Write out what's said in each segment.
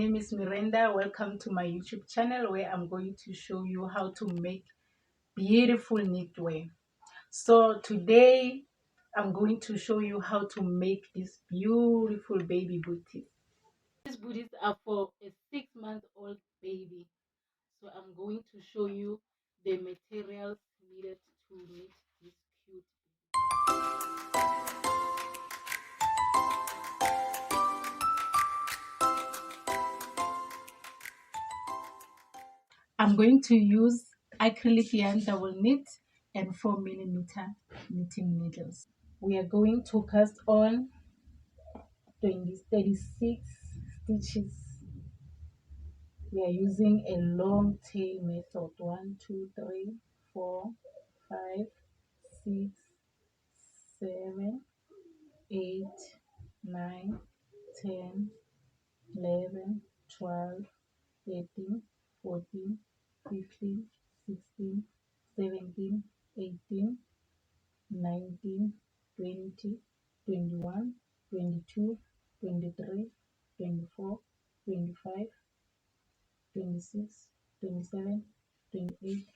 name is Miranda. Welcome to my YouTube channel where I'm going to show you how to make beautiful knitwear. So today I'm going to show you how to make this beautiful baby booties. These booties are for a 6-month-old baby. So I'm going to show you the materials needed to knit this cute. I'm going to use acrylic yarn double knit and 4mm knitting needles. We are going to cast on 36 stitches. We are using a long tail method. 1, 2, 3, 4, 5, 6, 7, 8, 9, 10, 11, 12, 13, 14, 15, 16, 17, 18, 19, 20, 21, 22, 23, 24, 25, 26, 27, 28,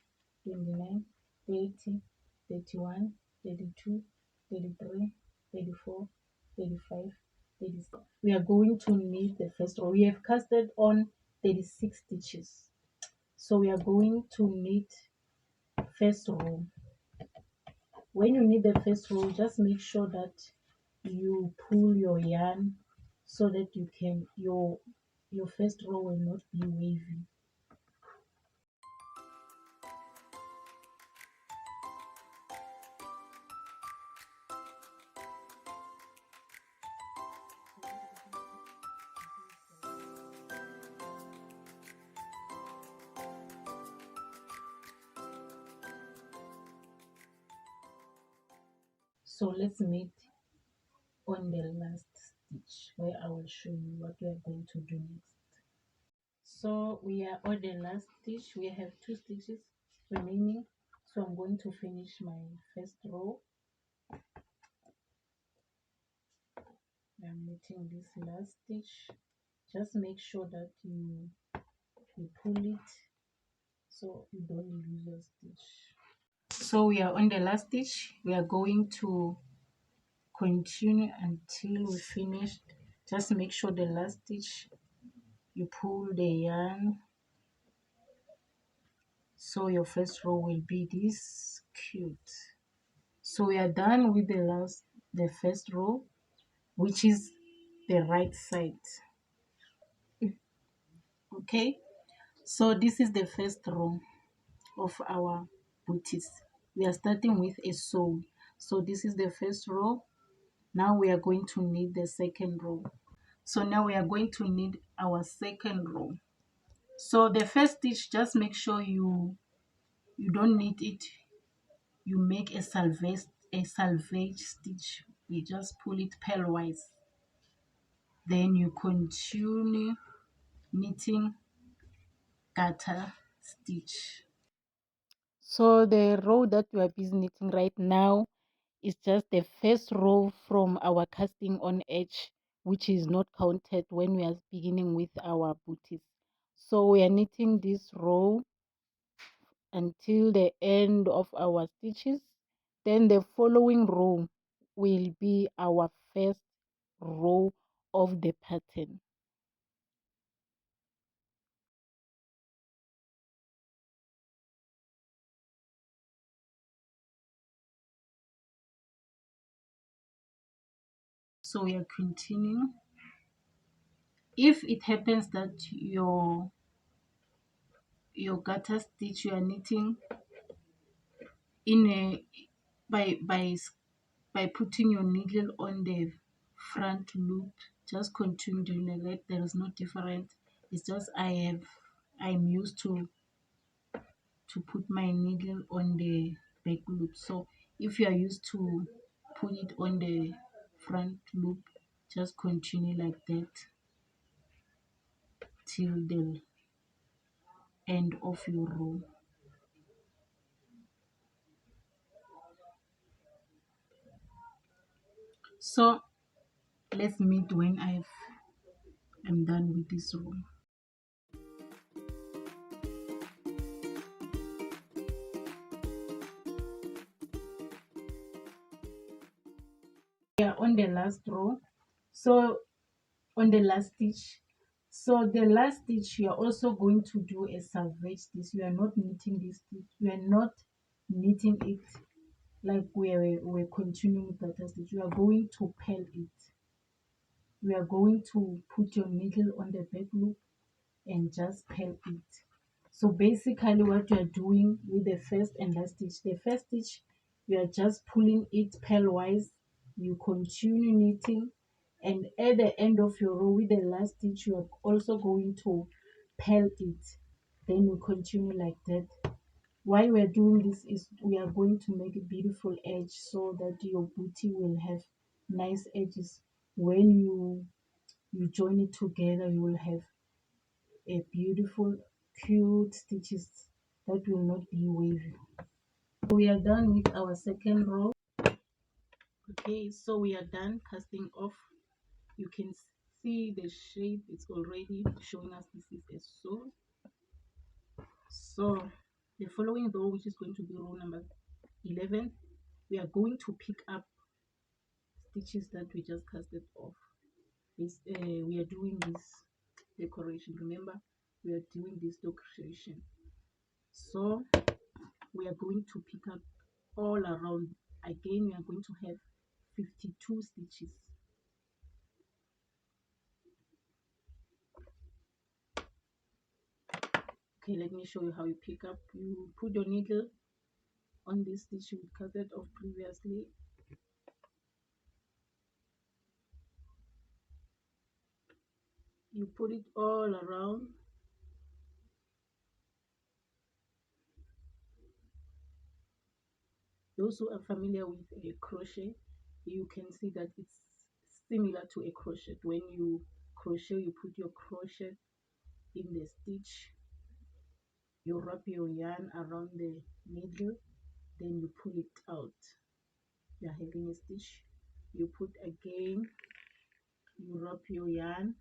29, 30, 31, 32, 33, 34, 35, 36. We are going to knit the first row. We have casted on 36 stitches. So we are going to knit first row. When you knit the first row, just make sure that you pull your yarn so that you can your first row will not be wavy. So let's knit on the last stitch where I will show you what we are going to do next. So we are on the last stitch. We have 2 stitches remaining. So I'm going to finish my first row. I'm knitting this last stitch. Just make sure that you pull it so you don't lose your stitch. So we are on the last stitch. We are going to continue until we finish. Just make sure the last stitch you pull the yarn so your first row will be this cute. So we are done with the first row, which is the right side. Okay, so this is the first row of our booties. We are starting with a sew. So this is the first row. Now we are going to knit the second row. So now we are going to knit our second row. So the first stitch, just make sure you don't knit it. You make a salvage stitch. We just pull it purlwise. Then you continue knitting garter stitch. So the row that we are busy knitting right now is just the first row from our casting on edge, which is not counted when we are beginning with our booties. So we are knitting this row until the end of our stitches. Then the following row will be our first row of the pattern. So we are continuing. If it happens that your garter stitch you are knitting in a by putting your needle on the front loop, just continue doing like that. There is no difference. It's just I'm used to put my needle on the back loop. So if you are used to put it on the front loop, just continue like that till the end of your row. So let's meet when I'm done with this row. We are on the last row. So on the last stitch, so the last stitch you are also going to do a salvage stitch. You are not knitting this stitch, you are not knitting it like we're continuing with that stitch. You are going to purl it. We are going to put your needle on the back loop and just purl it. So basically what you are doing with the first and last stitch, the first stitch you are just pulling it purlwise, you continue knitting, and at the end of your row with the last stitch you are also going to purl it, then you continue like that. Why we're doing this is we are going to make a beautiful edge so that your booty will have nice edges. When you join it together, you will have a beautiful cute stitches that will not be wavy. We are done with our second row. Okay, so we are done casting off. You can see the shape, it's already showing us this is a sew. So the following row, which is going to be row number 11, we are going to pick up stitches that we just casted off. We are doing this decoration. Remember, we are doing this decoration. So we are going to pick up all around. Again, we are going to have 52 stitches. Okay, let me show you how you pick up. You put your needle on this stitch you casted off previously. You put it all around. Those who are familiar with a crochet, you can see that it's similar to a crochet. When you crochet, you put your crochet in the stitch, you wrap your yarn around the needle, then you pull it out. You are having a stitch, you put again, you wrap your yarn,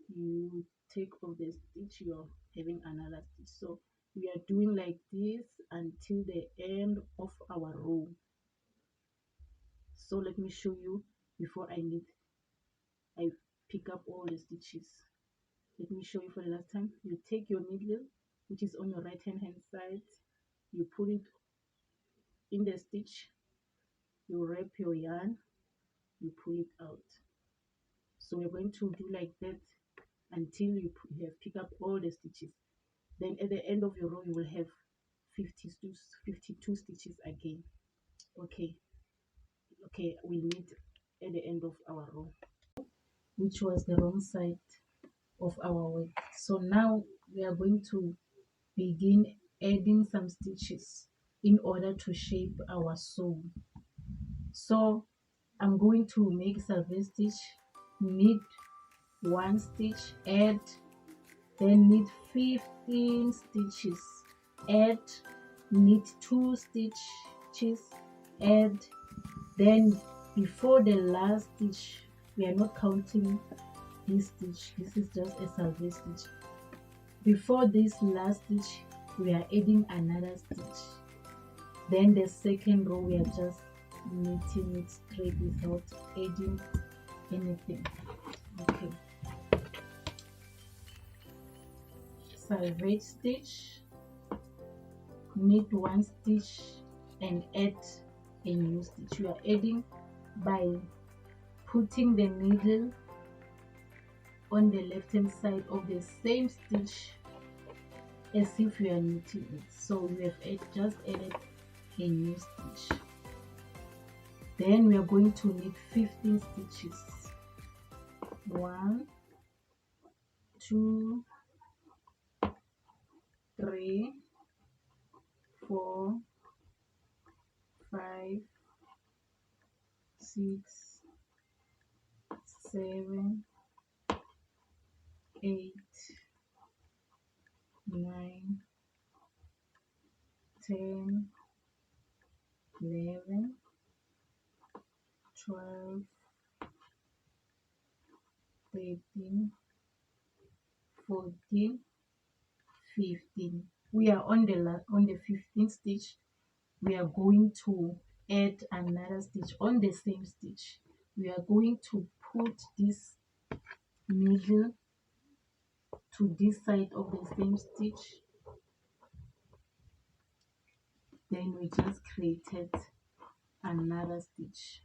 you take off the stitch, you are having another stitch. So we are doing like this until the end of our row. So let me show you before I pick up all the stitches. Let me show you for the last time. You take your needle, which is on your right hand side, you put it in the stitch, you wrap your yarn, you pull it out. So we're going to do like that until you have picked up all the stitches. Then at the end of your row you will have 52 stitches again. Okay, we meet at the end of our row, which was the wrong side of our work. So now we are going to begin adding some stitches in order to shape our sew. So I'm going to make salvage stitch, knit one stitch, add, then knit 15 stitches, add, knit 2 stitches, add, then before the last stitch, we are not counting this stitch, this is just a salvage stitch. Before this last stitch we are adding another stitch, then the second row we are just knitting it straight without adding anything. Okay, salvage stitch, knit one stitch and add a new stitch. You are adding by putting the needle on the left hand side of the same stitch as if you are knitting it. So we have just added a new stitch. Then we are going to knit 15 stitches. 1, 2, 3, 4, 5, 6, 7, 8, 9, 10, 11, 12, 13, 14, 15. We are on the 15th stitch. We are going to add another stitch on the same stitch. We are going to put this needle to this side of the same stitch. Then we just created another stitch.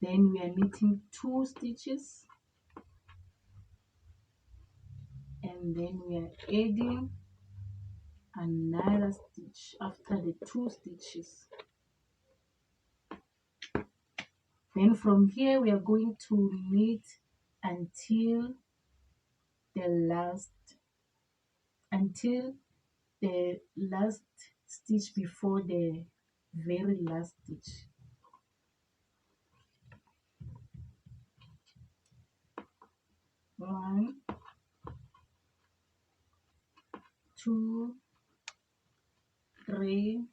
Then we are knitting 2 stitches, and then we are adding another stitch after the 2 stitches. Then from here we are going to knit until the last until the last stitch before the very last stitch. One, two, three,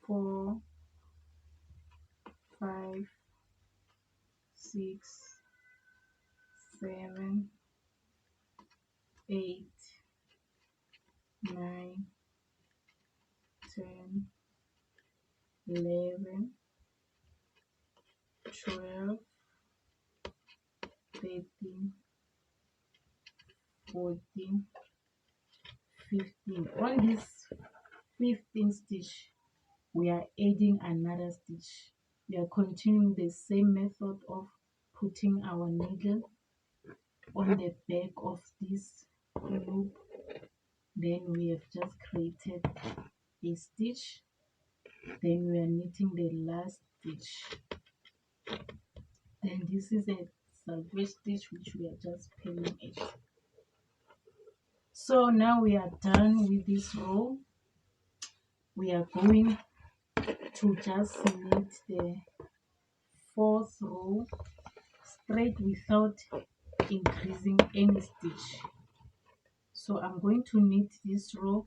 4, 5, 6, 7, 8, 9, 10, 11, 12, 13, 14, 15. On this 15th stitch, we are adding another stitch. We are continuing the same method of putting our needle on the back of this loop. Then we have just created a stitch. Then we are knitting the last stitch. Then this is a salvage stitch which we are just pulling it. So now we are done with this row. We are going to just knit the 4th row straight without increasing any stitch. So I'm going to knit this row.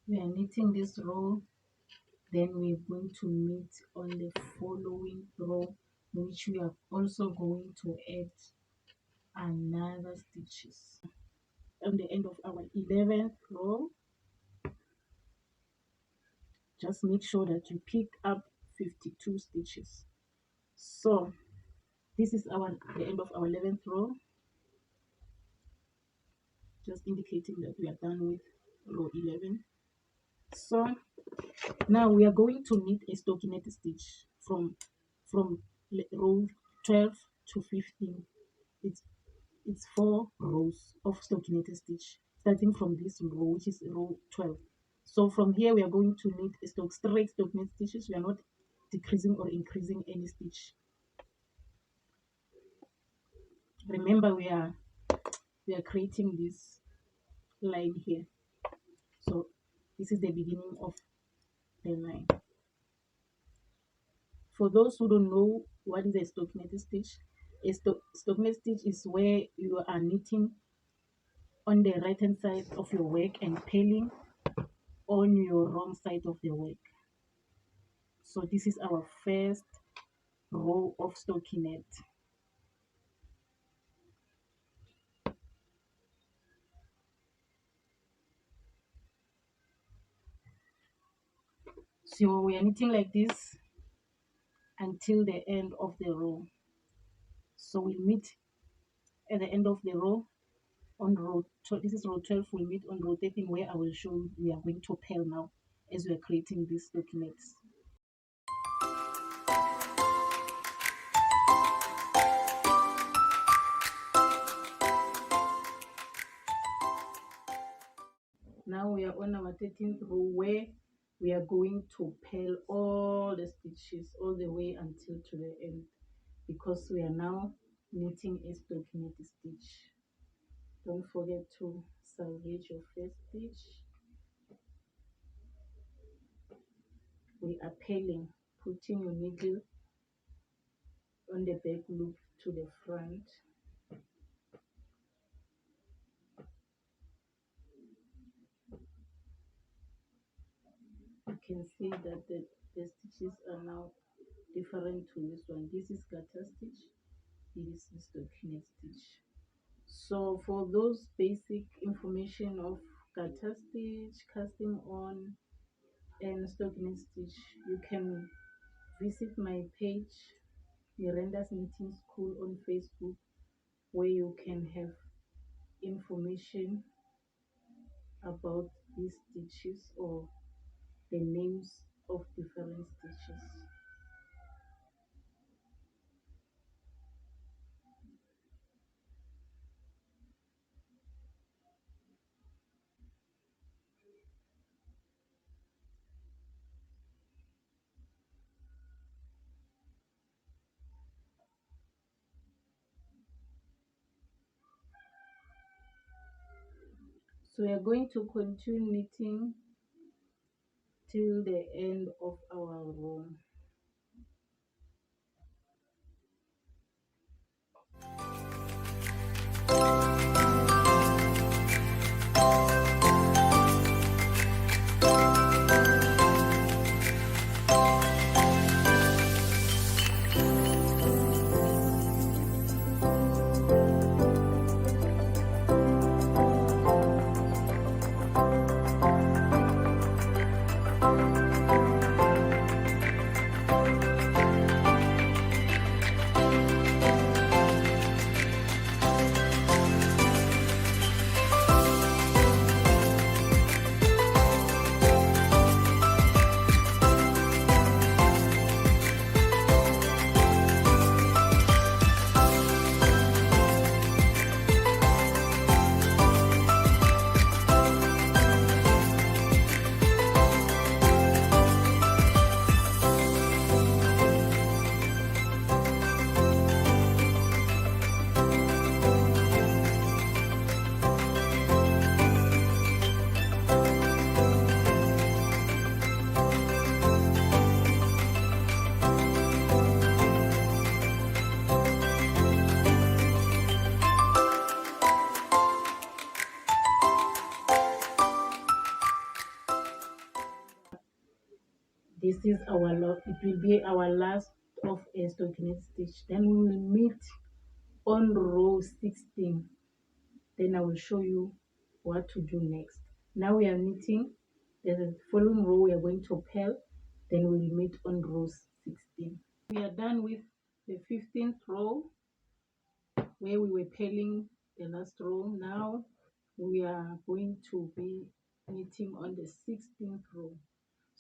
We are knitting this row, then we're going to knit on the following row, which we are also going to add another stitches. On the end of our 11th row, just make sure that you pick up 52 stitches. So this is the end of our 11th row, just indicating that we are done with row 11. So now we are going to knit a stockinette stitch from row 12 to 15. It's 4 rows of stockinette stitch starting from this row, which is row 12. So from here we are going to knit a straight stockinette stitches. We are not decreasing or increasing any stitch. Remember, we are creating this line here. So this is the beginning of the line. For those who don't know what is a stockinette stitch, a stockinette stitch is where you are knitting on the right hand side of your work and purling on your wrong side of the work. So this is our first row of stockinette. So we are knitting like this until the end of the row. So we'll meet at the end of the row on row 12. This is row 12. We'll meet on row 13, where I will show you we are going to purl now as we are creating these stockinettes. Now we are on our 13th row, where we are going to purl all the stitches all the way until to the end, because we are now knitting a stockinette stitch. Don't forget to salvage your first stitch. We are purling, putting your needle on the back loop to the front. You can see that the The stitches are now different to this one. This is garter stitch, this is stockinette stitch. So for those basic information of garter stitch, casting on, and stockinette stitch, you can visit my page, Miranda's Knitting School, on Facebook, where you can have information about these stitches or the names of different stitches. So we are going to continue knitting till the end of our row. This is our it will be our last of a stockinette stitch. Then we will meet on row 16. Then I will show you what to do next. Now we are knitting the following row. We are going to purl, then we will meet on row 16. We are done with the 15th row where we were purling the last row. Now we are going to be knitting on the 16th row.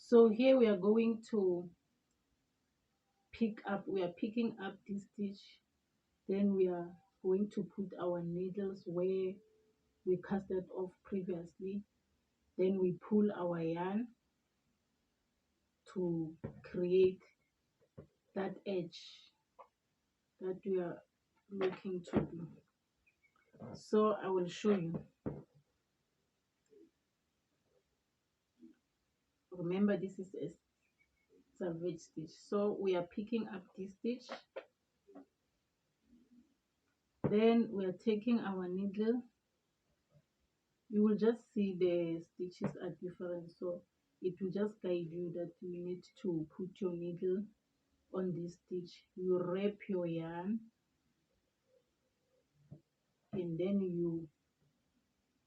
So here we are going to we are picking up this stitch, then we are going to put our needles where we casted off previously, then we pull our yarn to create that edge that we are looking to do. So I will show you. Remember, this is a salvage stitch. So we are picking up this stitch, then we are taking our needle. You will just see the stitches are different, so it will just guide you that you need to put your needle on this stitch. You wrap your yarn and then you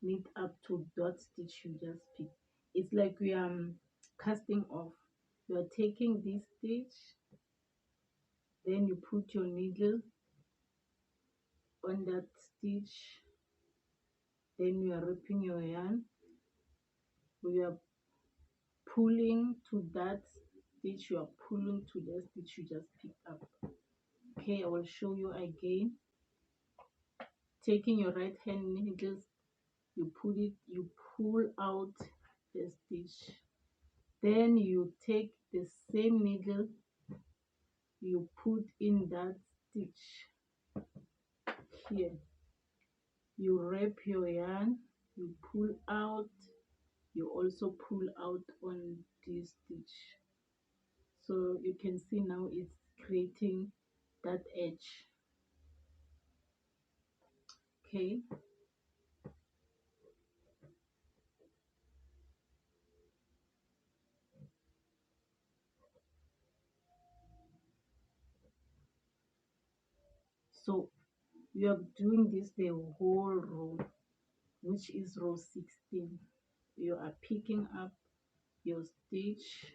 knit up to that stitch you just picked. It's like we are casting off. You are taking this stitch, then you put your needle on that stitch, then you are wrapping your yarn. We are pulling to that stitch, you are pulling to the stitch you just picked up. Okay, I will show you again. Taking your right hand needles, you pull out the stitch, then you take the same needle, you put in that stitch here, you wrap your yarn, you pull out, you also pull out on this stitch. So you can see now it's creating that edge. Okay, So you are doing this the whole row, which is row 16. You are picking up your stitch,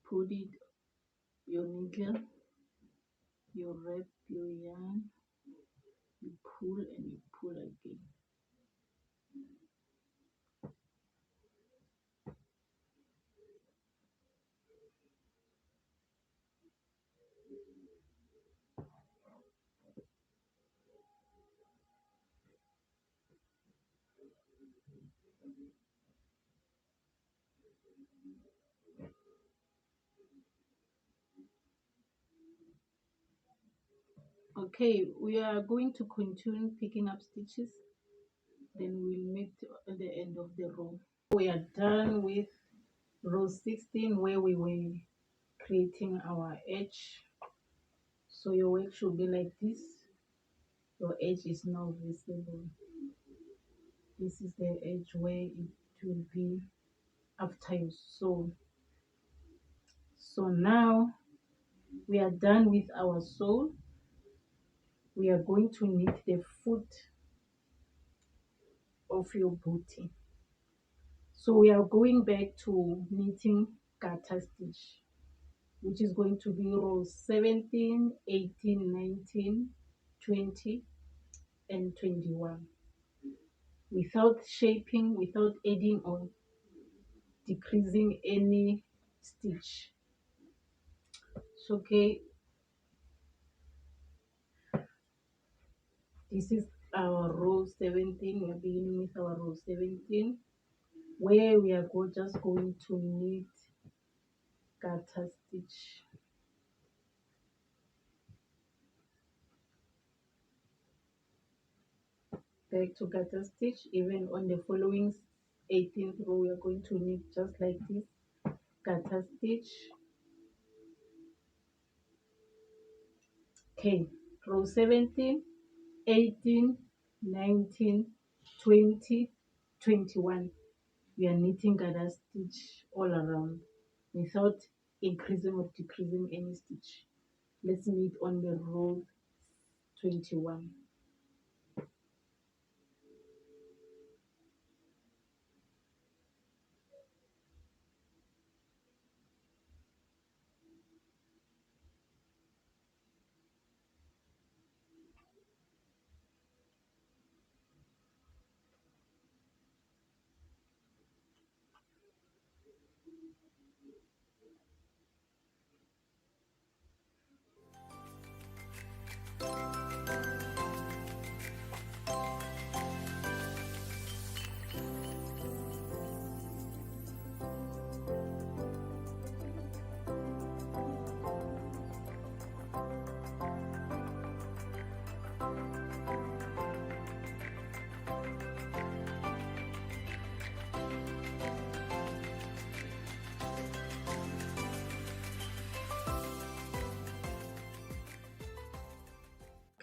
put it your needle, you wrap your yarn, you pull and you pull again. Okay, we are going to continue picking up stitches, then we'll meet at the end of the row. We are done with row 16 where we were creating our edge. So your work should be like this. Your edge is now visible. This is the edge where it will be after you sew. So now we are done with our sew. We are going to knit the foot of your booty. So we are going back to knitting garter stitch, which is going to be rows 17, 18, 19, 20, and 21. Without shaping, without adding or decreasing any stitch. So okay, this is our row 17. We are beginning with our row 17, where we are just going to knit garter stitch. Back to garter stitch. Even on the following 18th row, we are going to knit just like this garter stitch. Okay, row 17, 18, 19, 20, 21. We are knitting garter stitch all around without increasing or decreasing any stitch. Let's knit on the row 21.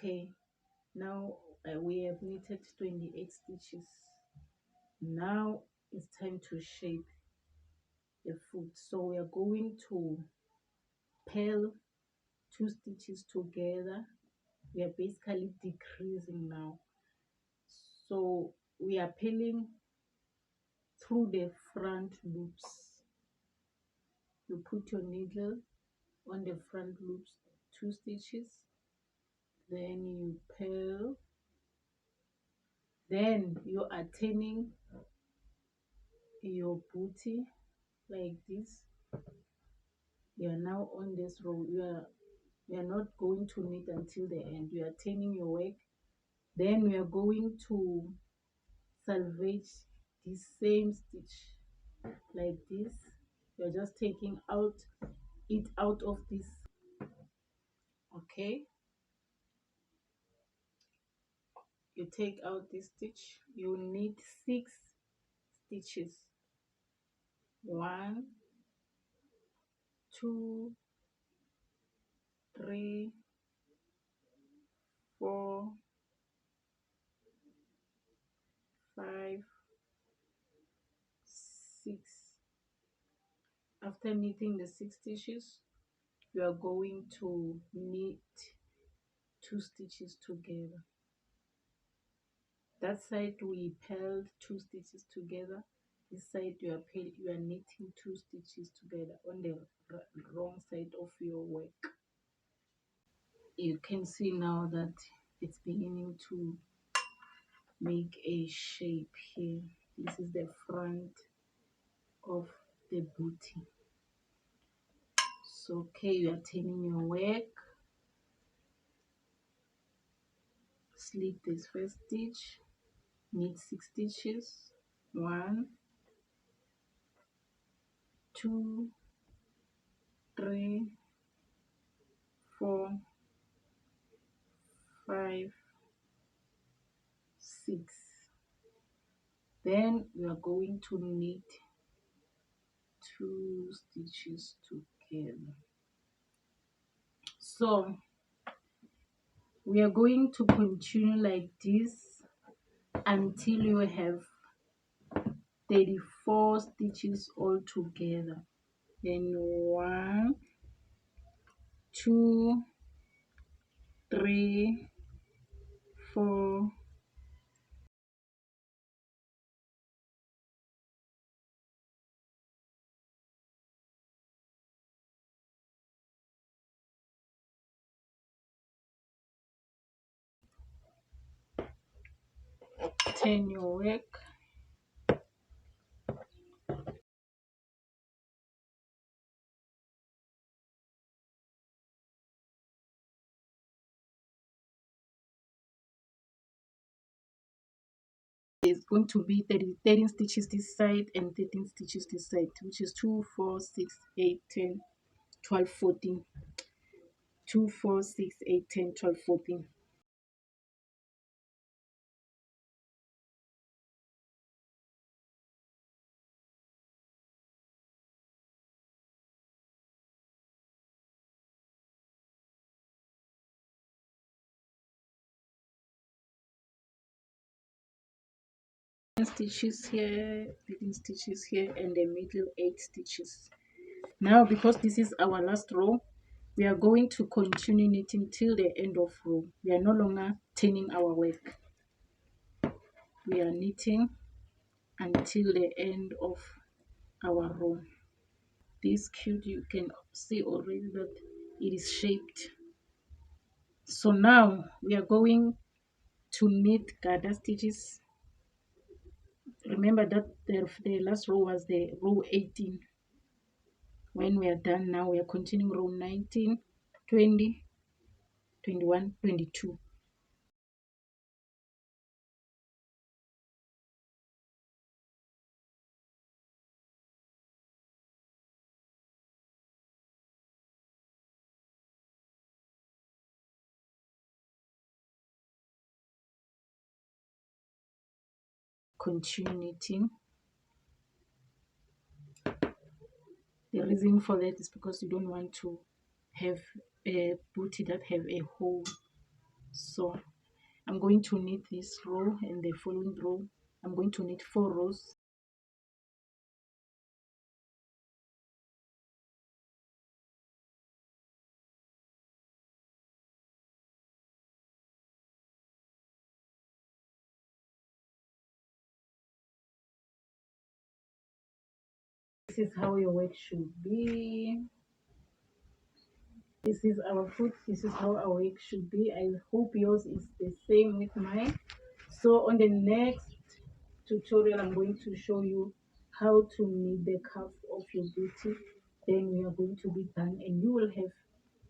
Okay, now we have knitted 28 stitches. Now it's time to shape the foot. So we are going to purl 2 stitches together. We are basically decreasing now. So we are purling through the front loops. You put your needle on the front loops, 2 stitches, then you purl, then you are turning your booty like this. You are now on this row. You are not going to knit until the end. You are turning your work. Then we are going to salvage the same stitch like this. You're just taking it out of this. Okay, you take out this stitch. You knit 6 stitches. 1, 2, 3, 4, 5, 6. After knitting the 6 stitches, you are going to knit 2 stitches together. That side we purled 2 stitches together. This side you are knitting 2 stitches together on the wrong side of your work. You can see now that it's beginning to make a shape here. This is the front of the booty. So okay, you are turning your work, slip this first stitch, knit 6 stitches, 1, 2, 3, 4, 5, 6. Then we are going to knit 2 stitches together. So we are going to continue like this until you have 34 stitches all together. Then 1, 2, 3, 4, turn your work. It's going to be 13 stitches this side and 13 stitches this side, which is 2, 4, 6, 8, 10, 12, 14. 2, 4, 6, 8, 10, 12, 14. Stitches here, 13 stitches here, and the middle 8 stitches. Now because this is our last row, we are going to continue knitting till the end of row. We are no longer turning our work. We are knitting until the end of our row. This cute, you can see already that it is shaped. So now we are going to knit gather stitches. Remember that the last row was the row 18. When we are done now, we are continuing row 19, 20, 21, 22. Continue knitting. The reason for that is because you don't want to have a booty that have a hole. So I'm going to knit this row and the following row. I'm going to knit 4 rows. This is how your work should be. This is our foot. This is how our work should be. I hope yours is the same with mine. So on the next tutorial, I'm going to show you how to knit the cuff of your booty. Then we are going to be done and you will have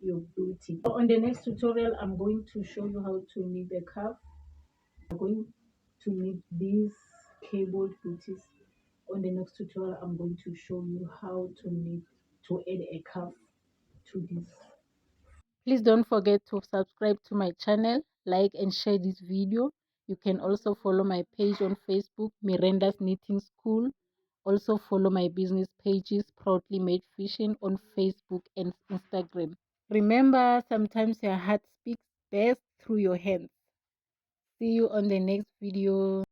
your booty. So on the next tutorial, I'm going to show you how to knit the cuff. I'm going to knit these cabled booties. On the next tutorial, I'm going to show you how to knit to add a cuff to this. Please don't forget to subscribe to my channel, like and share this video. You can also follow my page on Facebook, Miranda's Knitting School. Also follow my business pages, Proudly Made Fishing on Facebook and Instagram. Remember, sometimes your heart speaks best through your hands. See you on the next video.